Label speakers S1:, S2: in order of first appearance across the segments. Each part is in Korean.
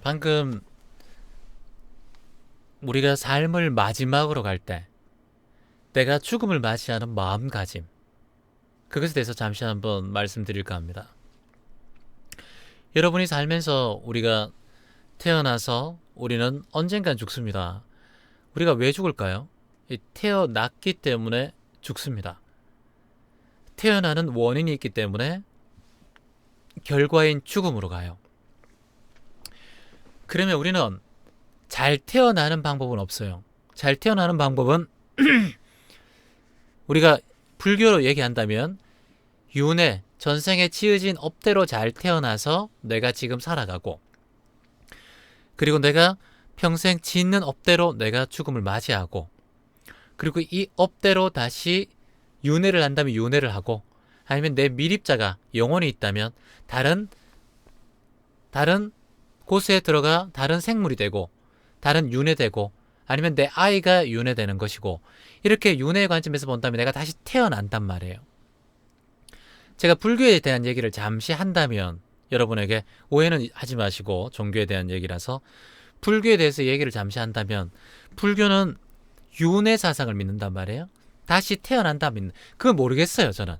S1: 방금 우리가 삶을 마지막으로 갈 때 내가 죽음을 맞이하는 마음가짐, 그것에 대해서 잠시 한번 말씀드릴까 합니다. 여러분이 살면서 우리가 태어나서 우리는 언젠간 죽습니다. 우리가 왜 죽을까요? 태어났기 때문에 죽습니다. 태어나는 원인이 있기 때문에 결과인 죽음으로 가요. 그러면 우리는 잘 태어나는 방법은 없어요. 잘 태어나는 방법은 우리가 불교로 얘기한다면 윤회, 전생에 지어진 업대로 잘 태어나서 내가 지금 살아가고, 그리고 내가 평생 짓는 업대로 내가 죽음을 맞이하고, 그리고 이 업대로 다시 윤회를 한다면 윤회를 하고, 아니면 내 미립자가 영혼이 있다면 다른 곳에 들어가 다른 생물이 되고, 다른 윤회되고, 아니면 내 아이가 윤회되는 것이고, 이렇게 윤회의 관점에서 본다면 내가 다시 태어난단 말이에요. 제가 불교에 대한 얘기를 잠시 한다면 여러분에게 오해는 하지 마시고, 종교에 대한 얘기라서 불교에 대해서 얘기를 잠시 한다면, 불교는 윤회 사상을 믿는단 말이에요. 다시 태어난다 믿는. 그건 모르겠어요. 저는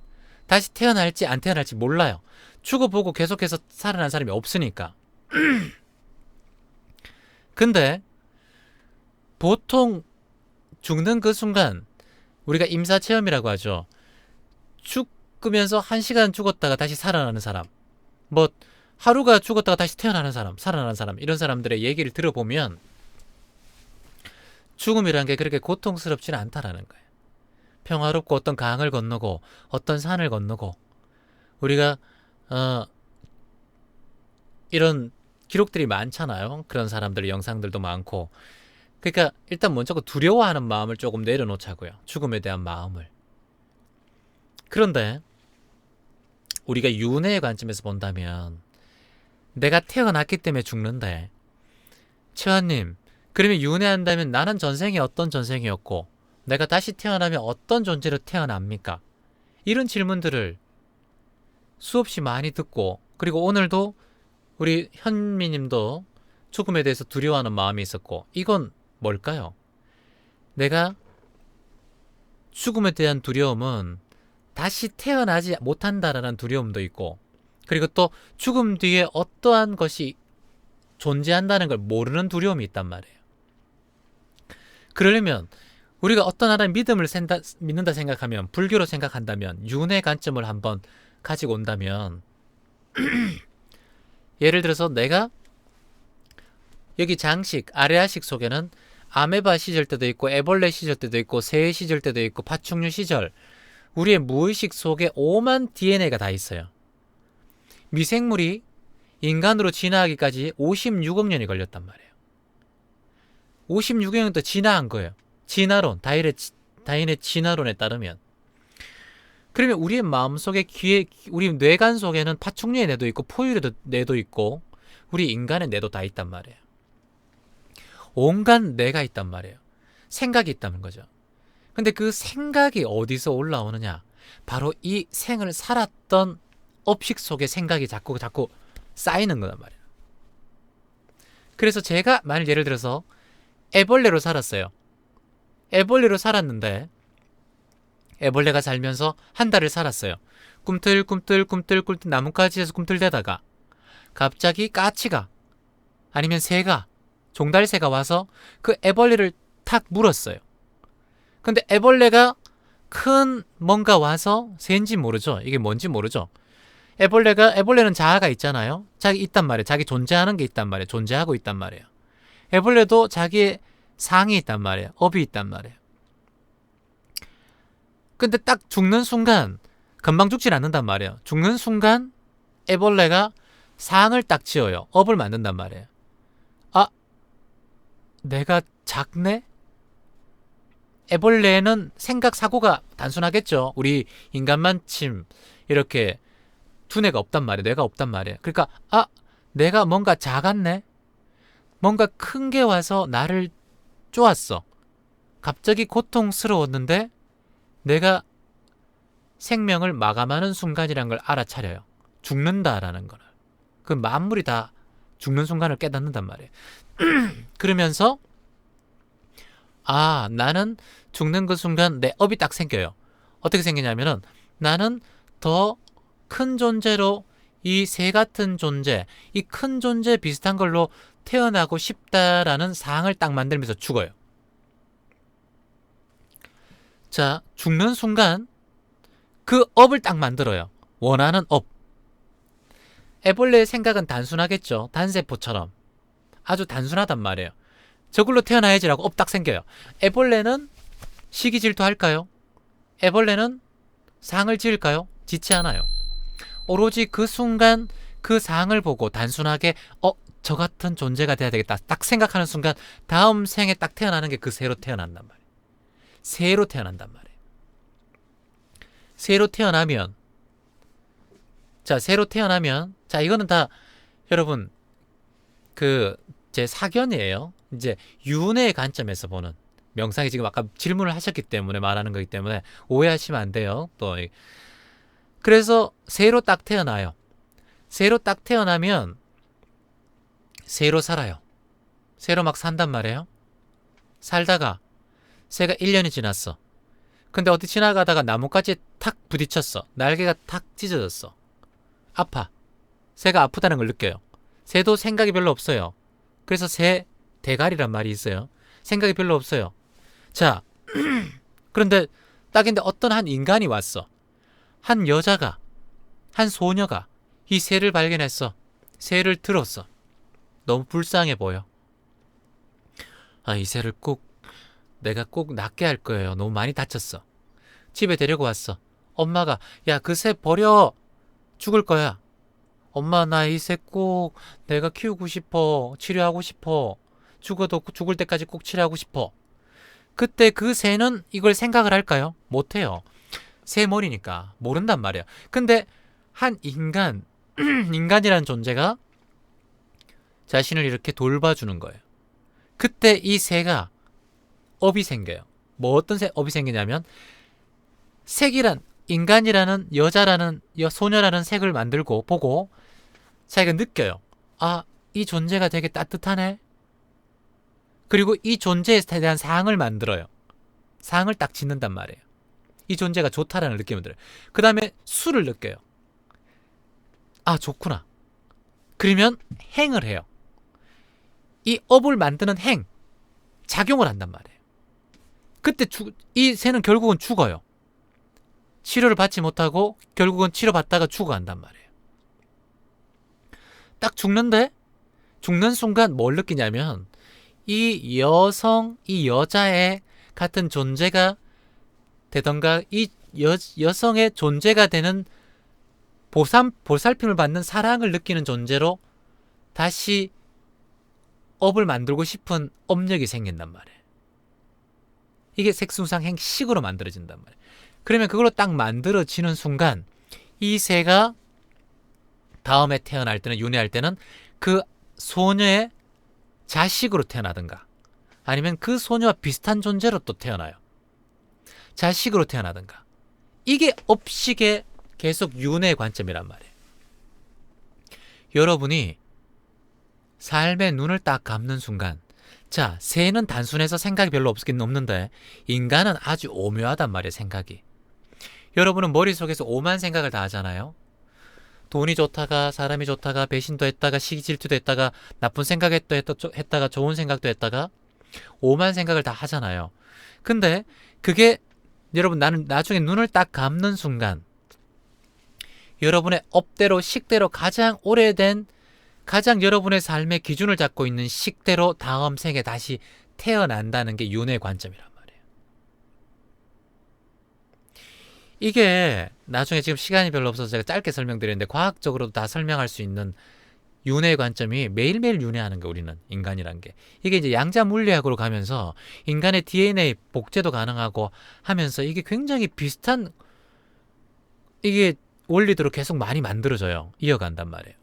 S1: 다시 태어날지 안 태어날지 몰라요. 죽어보고 계속해서 살아난 사람이 없으니까. 근데 보통 죽는 그 순간, 우리가 임사체험이라고 하죠. 죽으면서 1시간 죽었다가 다시 살아나는 사람, 뭐 하루가 죽었다가 다시 태어나는 사람, 살아나는 사람, 이런 사람들의 얘기를 들어보면 죽음이란 게 그렇게 고통스럽지는 않다라는 거예요. 평화롭고 어떤 강을 건너고 어떤 산을 건너고, 우리가 이런 기록들이 많잖아요. 그런 사람들의 영상들도 많고. 그러니까 일단 먼저 그 두려워하는 마음을 조금 내려놓자고요. 죽음에 대한 마음을. 그런데 우리가 윤회의 관점에서 본다면 내가 태어났기 때문에 죽는데, 최환님, 그러면 윤회한다면 나는 전생이 어떤 전생이었고 내가 다시 태어나면 어떤 존재로 태어납니까? 이런 질문들을 수없이 많이 듣고, 그리고 오늘도 우리 현미님도 죽음에 대해서 두려워하는 마음이 있었고, 이건 뭘까요? 내가 죽음에 대한 두려움은 다시 태어나지 못한다라는 두려움도 있고, 그리고 또 죽음 뒤에 어떠한 것이 존재한다는 걸 모르는 두려움이 있단 말이에요. 그러려면 우리가 어떤 하나의 믿음을 믿는다 생각하면, 불교로 생각한다면, 윤회 관점을 한번 가지고 온다면, 예를 들어서 내가 여기 장식, 아레아식 속에는 아메바 시절 때도 있고, 애벌레 시절 때도 있고, 새 시절 때도 있고, 파충류 시절, 우리의 무의식 속에 오만 DNA가 다 있어요. 미생물이 인간으로 진화하기까지 56억 년이 걸렸단 말이에요. 56억 년도 진화한 거예요. 진화론, 다인의 진화론에 따르면. 그러면 우리의 마음속에, 우리 뇌관 속에는 파충류의 뇌도 있고, 포유류의 뇌도 있고, 우리 인간의 뇌도 다 있단 말이에요. 온갖 뇌가 있단 말이에요. 생각이 있다는 거죠. 근데 그 생각이 어디서 올라오느냐? 바로 이 생을 살았던 업식 속에 생각이 자꾸 쌓이는 거란 말이에요. 그래서 제가 만일 예를 들어서 애벌레로 살았어요. 애벌레로 살았는데, 애벌레가 살면서 한 달을 살았어요. 꿈틀꿈틀 나뭇가지에서 꿈틀대다가 갑자기 까치가, 아니면 새가, 종달새가 와서 그 애벌레를 탁 물었어요. 근데 애벌레가 큰 뭔가 와서 새인지 모르죠. 이게 뭔지 모르죠. 애벌레는 자아가 있잖아요. 자기 있단 말이에요. 자기 존재하는 게 있단 말이에요. 존재하고 있단 말이에요. 애벌레도 자기의 상이 있단 말이에요. 업이 있단 말이에요. 근데 딱 죽는 순간 금방 죽진 않는단 말이에요. 죽는 순간 애벌레가 상을 딱 지어요. 업을 만든단 말이에요. 아, 내가 작네? 애벌레는 생각 사고가 단순하겠죠. 우리 인간만침 이렇게 두뇌가 없단 말이에요. 뇌가 없단 말이에요. 그러니까 내가 뭔가 작았네? 뭔가 큰 게 와서 나를 쪼았어. 갑자기 고통스러웠는데 내가 생명을 마감하는 순간이란 걸 알아차려요. 죽는다라는 거를. 그 만물이 다 죽는 순간을 깨닫는단 말이에요. 그러면서 나는 죽는 그 순간 내 업이 딱 생겨요. 어떻게 생기냐면은 나는 더 큰 존재로 이 새 같은 존재, 이 큰 존재 비슷한 걸로 태어나고 싶다라는 상을 딱 만들면서 죽어요. 자, 죽는 순간 그 업을 딱 만들어요. 원하는 업. 애벌레의 생각은 단순하겠죠. 단세포처럼. 아주 단순하단 말이에요. 저걸로 태어나야지라고 업 딱 생겨요. 애벌레는 시기 질투할까요? 애벌레는 상을 지을까요? 짓지 않아요. 오로지 그 순간 그 상을 보고 단순하게 저 같은 존재가 돼야 되겠다 딱 생각하는 순간 다음 생에 딱 태어나는 게 그 새로 태어난단 말이에요. 새로 태어난단 말이에요. 새로 태어나면 자 이거는 다 여러분 제 사견이에요. 이제 윤회의 관점에서 보는 명상이 지금 아까 질문을 하셨기 때문에 말하는 거기 때문에 오해하시면 안 돼요. 또 그래서 새로 딱 태어나요. 새로 딱 태어나면 새로 살아요. 새로 막 산단 말이에요. 살다가 새가 1년이 지났어. 근데 어디 지나가다가 나뭇가지에 탁 부딪혔어. 날개가 탁 찢어졌어. 아파. 새가 아프다는 걸 느껴요. 새도 생각이 별로 없어요. 그래서 새 대가리란 말이 있어요. 생각이 별로 없어요. 자, 그런데 딱인데 어떤 한 인간이 왔어. 한 여자가, 한 소녀가 이 새를 발견했어. 새를 들었어. 너무 불쌍해 보여. 이 새를 내가 꼭 낫게 할 거예요. 너무 많이 다쳤어. 집에 데리고 왔어. 엄마가 야, 그 새 버려. 죽을 거야. 엄마, 나 이 새 꼭 내가 키우고 싶어. 치료하고 싶어. 죽어도 죽을 때까지 꼭 치료하고 싶어. 그때 그 새는 이걸 생각을 할까요? 못해요. 새 머리니까 모른단 말이야. 근데 한 인간이라는 존재가 자신을 이렇게 돌봐주는 거예요. 그때 이 새가 업이 생겨요. 어떤 업이 생기냐면 인간이라는 여자라는 소녀라는 색을 만들고 보고 자기가 느껴요. 이 존재가 되게 따뜻하네. 그리고 이 존재에 대한 상을 만들어요. 상을 딱 짓는단 말이에요. 이 존재가 좋다라는 느낌을 들어요. 그 다음에 수를 느껴요. 좋구나. 그러면 행을 해요. 이 업을 만드는 작용을 한단 말이에요. 그때 이 새는 결국은 죽어요. 치료를 받지 못하고 결국은 치료받다가 죽어간단 말이에요. 딱 죽는 순간 뭘 느끼냐면 이 여자의 같은 존재가 되던가 이 여성의 존재가 되는 보살핌을 받는 사랑을 느끼는 존재로 다시 업을 만들고 싶은 업력이 생긴단 말이에요. 이게 색순상 행식으로 만들어진단 말이에요. 그러면 그걸로 딱 만들어지는 순간 이 새가 다음에 태어날 때는 윤회할 때는 그 소녀의 자식으로 태어나든가 아니면 그 소녀와 비슷한 존재로 또 태어나요. 자식으로 태어나든가. 이게 업식의 계속 윤회의 관점이란 말이에요. 여러분이 삶의 눈을 딱 감는 순간 자, 새는 단순해서 생각이 별로 없긴 없는데 인간은 아주 오묘하단 말이에요. 생각이. 여러분은 머릿속에서 오만 생각을 다 하잖아요. 돈이 좋다가 사람이 좋다가 배신도 했다가 시기질투도 했다가 나쁜 생각도 했다가 좋은 생각도 했다가 오만 생각을 다 하잖아요. 근데 그게 여러분 나는 나중에 눈을 딱 감는 순간 여러분의 업대로 식대로 가장 오래된 가장 여러분의 삶의 기준을 잡고 있는 식대로 다음 생에 다시 태어난다는 게 윤회의 관점이란 말이에요. 이게 나중에 지금 시간이 별로 없어서 제가 짧게 설명드렸는데 과학적으로도 다 설명할 수 있는 윤회의 관점이 매일매일 윤회하는 거 우리는 인간이란 게 이게 이제 양자 물리학으로 가면서 인간의 DNA 복제도 가능하고 하면서 이게 굉장히 비슷한 이게 원리대로 계속 많이 만들어져요. 이어간단 말이에요.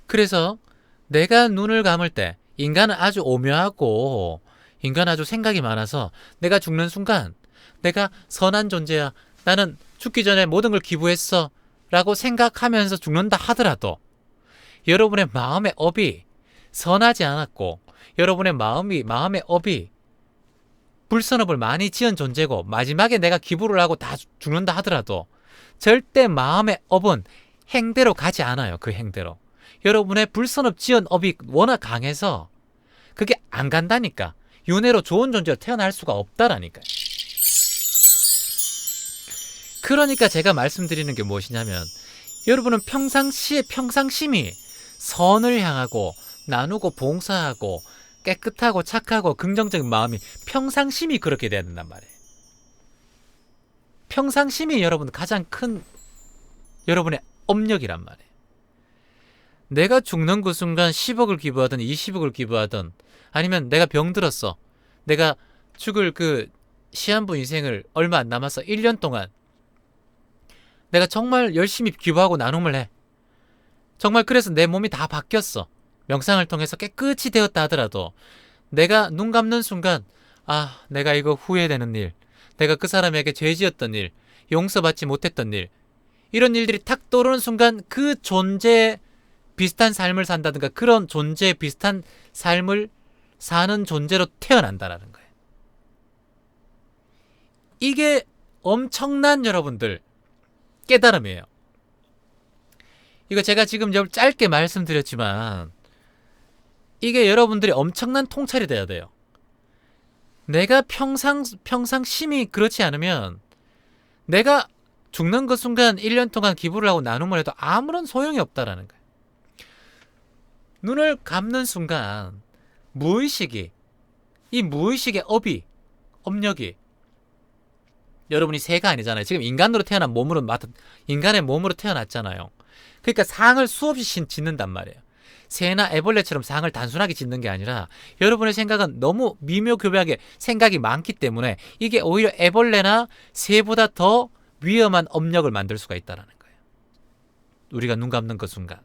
S1: 그래서 내가 눈을 감을 때 인간은 아주 오묘하고 인간은 아주 생각이 많아서 내가 죽는 순간 내가 선한 존재야. 나는 죽기 전에 모든 걸 기부했어. 라고 생각하면서 죽는다 하더라도 여러분의 마음의 업이 선하지 않았고 여러분의 마음의 업이 불선업을 많이 지은 존재고 마지막에 내가 기부를 하고 다 죽는다 하더라도 절대 마음의 업은 행대로 가지 않아요. 그 행대로. 여러분의 불선업 지은 업이 워낙 강해서 그게 안 간다니까. 윤회로 좋은 존재로 태어날 수가 없다라니까요. 그러니까 제가 말씀드리는 게 무엇이냐면 여러분은 평상심이 선을 향하고 나누고 봉사하고 깨끗하고 착하고 긍정적인 마음이 평상심이 그렇게 돼야 된단 말이에요. 평상심이 여러분 가장 큰 여러분의 업력이란 말이에요. 내가 죽는 그 순간 10억을 기부하든 20억을 기부하든 아니면 내가 병들었어. 내가 죽을 그 시한부 인생을 얼마 안 남아서 1년 동안 내가 정말 열심히 기부하고 나눔을 해. 정말 그래서 내 몸이 다 바뀌었어. 명상을 통해서 깨끗이 되었다 하더라도 내가 눈 감는 순간 아, 내가 이거 후회되는 일, 내가 그 사람에게 죄 지었던 일, 용서받지 못했던 일, 이런 일들이 탁 떠오르는 순간 그 존재 비슷한 삶을 산다든가 그런 존재 비슷한 삶을 사는 존재로 태어난다라는 거예요. 이게 엄청난 여러분들 깨달음이에요. 이거 제가 지금 짧게 말씀드렸지만 이게 여러분들이 엄청난 통찰이 돼야 돼요. 내가 평상심이 그렇지 않으면 내가 죽는 그 순간 1년 동안 기부를 하고 나눔을 해도 아무런 소용이 없다라는 거예요. 눈을 감는 순간 이 무의식의 업력이 여러분이 새가 아니잖아요. 지금 인간으로 태어난 인간의 몸으로 태어났잖아요. 그러니까 상을 수없이 짓는단 말이에요. 새나 애벌레처럼 상을 단순하게 짓는 게 아니라 여러분의 생각은 너무 미묘교묘하게 생각이 많기 때문에 이게 오히려 애벌레나 새보다 더 위험한 업력을 만들 수가 있다는 거예요. 우리가 눈 감는 그 순간.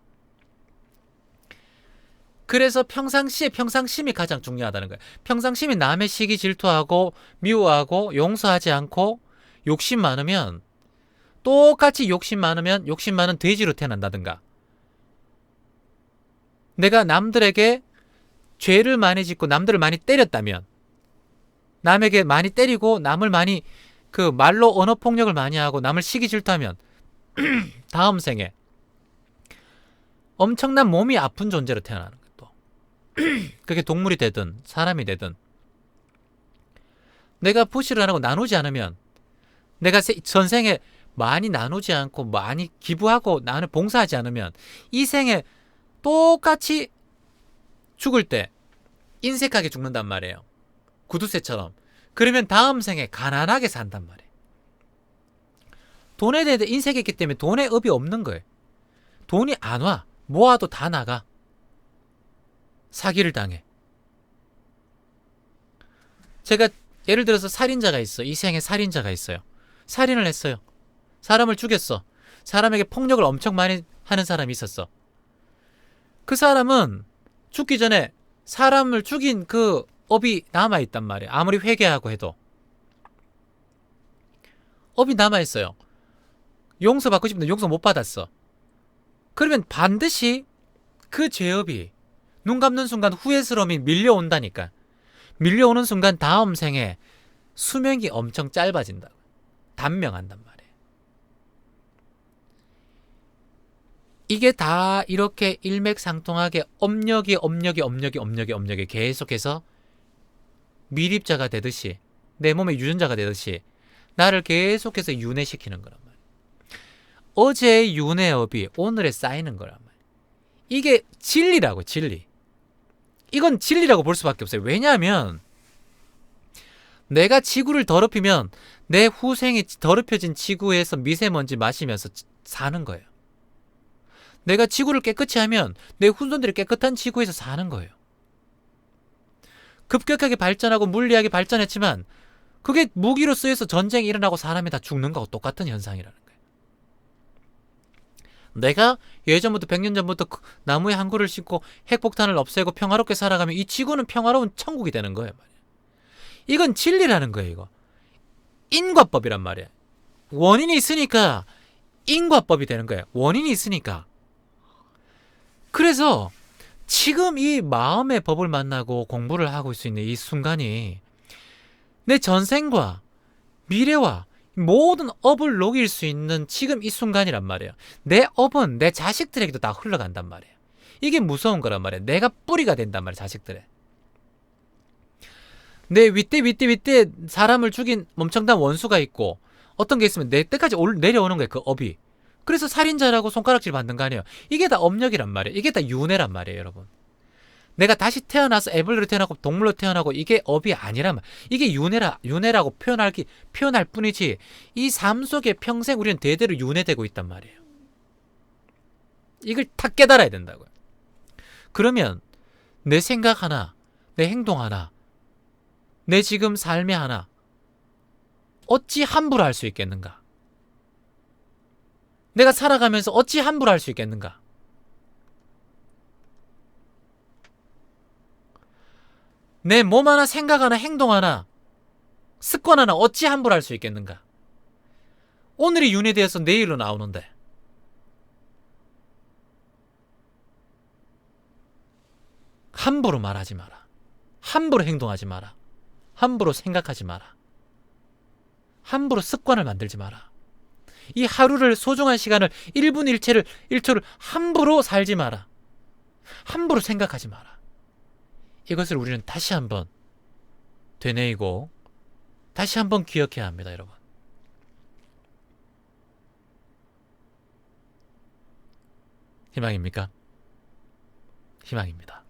S1: 그래서 평상심이 가장 중요하다는 거예요. 평상심이 남의 시기 질투하고 미워하고 용서하지 않고 욕심 많으면 똑같이 욕심 많은 돼지로 태어난다든가 내가 남들에게 죄를 많이 짓고 남들을 많이 때렸다면 남에게 많이 때리고 남을 많이 그 말로 언어 폭력을 많이 하고 남을 시기 질투하면 다음 생에 엄청난 몸이 아픈 존재로 태어나는 거예요. 또 그게 동물이 되든 사람이 되든 내가 부시를 안 하고 나누지 않으면 내가 전생에 많이 나누지 않고 많이 기부하고 나는 봉사하지 않으면 이 생에 똑같이 죽을 때 인색하게 죽는단 말이에요. 구두쇠처럼. 그러면 다음 생에 가난하게 산단 말이에요. 돈에 대해 인색했기 때문에 돈의 업이 없는 거예요. 돈이 안 와. 모아도 다 나가. 사기를 당해. 제가 예를 들어서 살인자가 있어. 이 생에 살인자가 있어요. 살인을 했어요. 사람을 죽였어. 사람에게 폭력을 엄청 많이 하는 사람이 있었어. 그 사람은 죽기 전에 사람을 죽인 그 업이 남아있단 말이에요. 아무리 회개하고 해도. 업이 남아있어요. 용서받고 싶은데 용서 못 받았어. 그러면 반드시 그 죄업이 눈 감는 순간 후회스러움이 밀려온다니까. 밀려오는 순간 다음 생에 수명이 엄청 짧아진다. 단명한단 말이에요. 이게 다 이렇게 일맥상통하게 업력이 계속해서 미립자가 되듯이 내 몸의 유전자가 되듯이 나를 계속해서 윤회시키는 거란 말이에요. 어제의 윤회업이 오늘에 쌓이는 거란 말이에요. 이게 진리라고, 진리. 이건 진리라고 볼 수밖에 없어요. 왜냐하면 내가 지구를 더럽히면 내 후생이 더럽혀진 지구에서 미세먼지 마시면서 사는 거예요. 내가 지구를 깨끗이 하면 내 후손들이 깨끗한 지구에서 사는 거예요. 급격하게 발전하고 물리하게 발전했지만 그게 무기로 쓰여서 전쟁이 일어나고 사람이 다 죽는 거하고 똑같은 현상이라는 거예요. 내가 예전부터 100년 전부터 나무에 한 그루를 심고 핵폭탄을 없애고 평화롭게 살아가면 이 지구는 평화로운 천국이 되는 거예요. 이건 진리라는 거예요. 이거 인과법이란 말이에요. 원인이 있으니까 인과법이 되는 거예요. 원인이 있으니까. 그래서 지금 이 마음의 법을 만나고 공부를 하고 있는 이 순간이 내 전생과 미래와 모든 업을 녹일 수 있는 지금 이 순간이란 말이에요. 내 업은 내 자식들에게도 다 흘러간단 말이에요. 이게 무서운 거란 말이에요. 내가 뿌리가 된단 말이에요. 자식들에. 내 윗대 사람을 죽인 엄청난 원수가 있고 어떤 게 있으면 내 때까지 내려오는 거예요. 그 업이. 그래서 살인자라고 손가락질 받는 거 아니에요. 이게 다 업력이란 말이에요. 이게 다 윤회란 말이에요. 여러분. 내가 다시 태어나서 애벌레로 태어나고 동물로 태어나고 이게 업이 아니란 말. 이게 윤회라고 표현할 뿐이지 이 삶 속에 평생 우리는 대대로 윤회되고 있단 말이에요. 이걸 다 깨달아야 된다고요. 그러면 내 생각 하나, 내 행동 하나, 내 지금 삶의 하나 어찌 함부로 할 수 있겠는가? 내가 살아가면서 어찌 함부로 할 수 있겠는가? 내 몸 하나, 생각 하나, 행동 하나, 습관 하나 어찌 함부로 할 수 있겠는가? 오늘이 윤회되어서 내일로 나오는데 함부로 말하지 마라. 함부로 행동하지 마라. 함부로 생각하지 마라. 함부로 습관을 만들지 마라. 이 하루를 소중한 시간을 1분 1초를 함부로 살지 마라. 함부로 생각하지 마라. 이것을 우리는 다시 한번 되뇌이고 다시 한번 기억해야 합니다, 여러분. 희망입니까? 희망입니다.